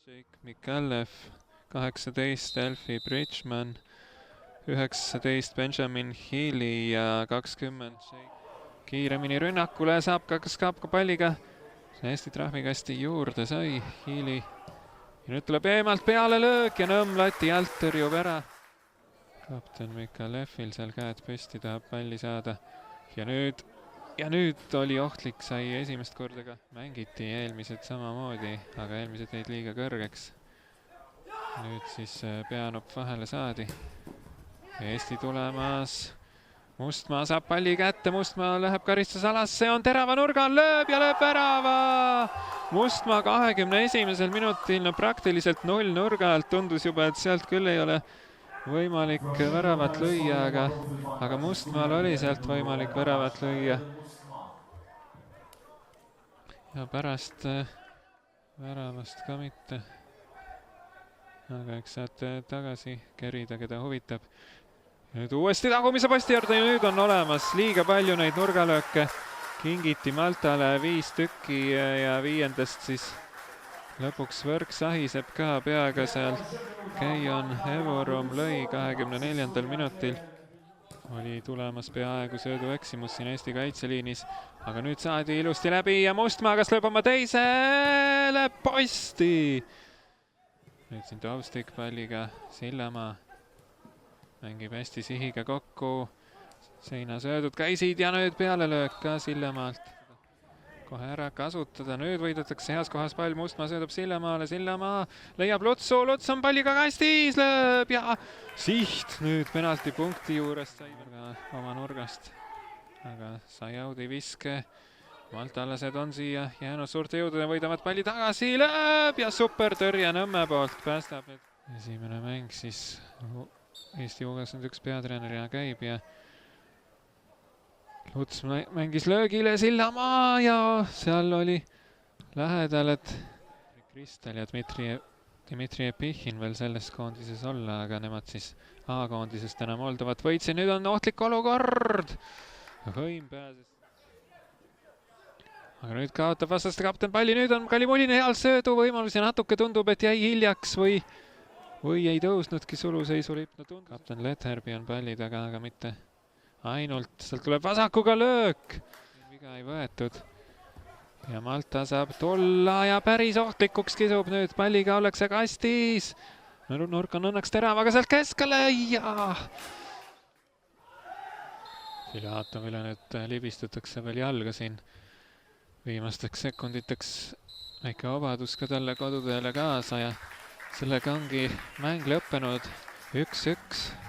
Jake Mikalev, 18 Elfi Bridgman, 19 Benjamin Healy ja 20 kiiremini rünnakule, saab ka palliga hästi trahvikasti juurde sai Healy. Ja nüüd tuleb eemalt peale löök ja Nõmm lati alt tõrjub ära. Kapten Mikalevil seal käed püsti, tahab palli saada. Ja nüüd oli ohtlik, sai esimest korda ka. Mängiti eelmised samamoodi, aga eelmised jäid liiga kõrgeks. Nüüd siis peanupp vahele saadi. Eesti tulemas. Mustmaa saab palli kätte, Mustmaa läheb karistusalasse, on terava nurgal, lööb ja lööb värava! Mustmaa 21. minutil, no praktiliselt 0 nurga alt, tundus juba, et sealt küll ei ole võimalik väravat lüüa, aga Mustmaal oli sealt võimalik väravat lüüa. Ja pärast väravast ka mitte. Aga eks saate tagasi kerida, keda huvitab. Nüüd uuesti tagumise posti juurde ja nüüd on olemas liiga palju neid nurgalööke. Kingiti Maltale 5 tükki ja 5. siis lõpuks võrk sahiseb ka peaga seal. Keion Evorum lõi 24. minutil. Oli tulemas peaaegu söödu eksimus siin Eesti kaitseliinis, aga nüüd saadi ilusti läbi ja Mustmaa kas lööb oma teisele posti. Nüüd siin Taustik palliga, Sillamaa mängib hästi sihiga kokku, seinasöödud käisid ja nüüd pealelöök ka Sillamaalt. Kohe ära kasutada, nüüd võidetakse heas kohas pall, Mustmaa söödub Sillamaale, Sillamaa leiab Lutsu, Luts on palliga kastis, lööb ja siht nüüd penaltipunkti juurest sai oma nurgast. Aga sai Audi viske, maltalased on siia jäänud suurte jõudude, võidavad palli tagasi, lööb ja super tõrje Nõmme poolt päästab. Esimene mäng siis Eesti U21 peatreenerina käib ja Luts mängis löögile Sillamaa ja seal oli lähedal, et Kristel ja Dmitri Epichin veel selles koondises olla, aga nemad siis A-koondisest enam oldavat võitsi. Nüüd on ohtlik olukord. Hõim pääses. Aga nüüd kaotab vastaste kapten palli, nüüd on Kalimuline heal söödu võimalus ja natuke tundub, et jäi hiljaks või ei tõusnudki suluseisu lipnu tund. Kapten Letherby on palli taga, aga mitte ainult. Sealt tuleb vasakuga löök. Viga ei võetud. Ja Malta saab tulla ja päris ohtlikuks kisub nüüd. Palliga ollakse kastis. Nurk on õnneks terav, aga sealt keskele ja Filatovile nüüd libistutakse veel jalga siin. Viimasteks sekunditeks väike vabadus ka talle koduteele kaasa ja sellega ongi mäng lõppenud 1-1.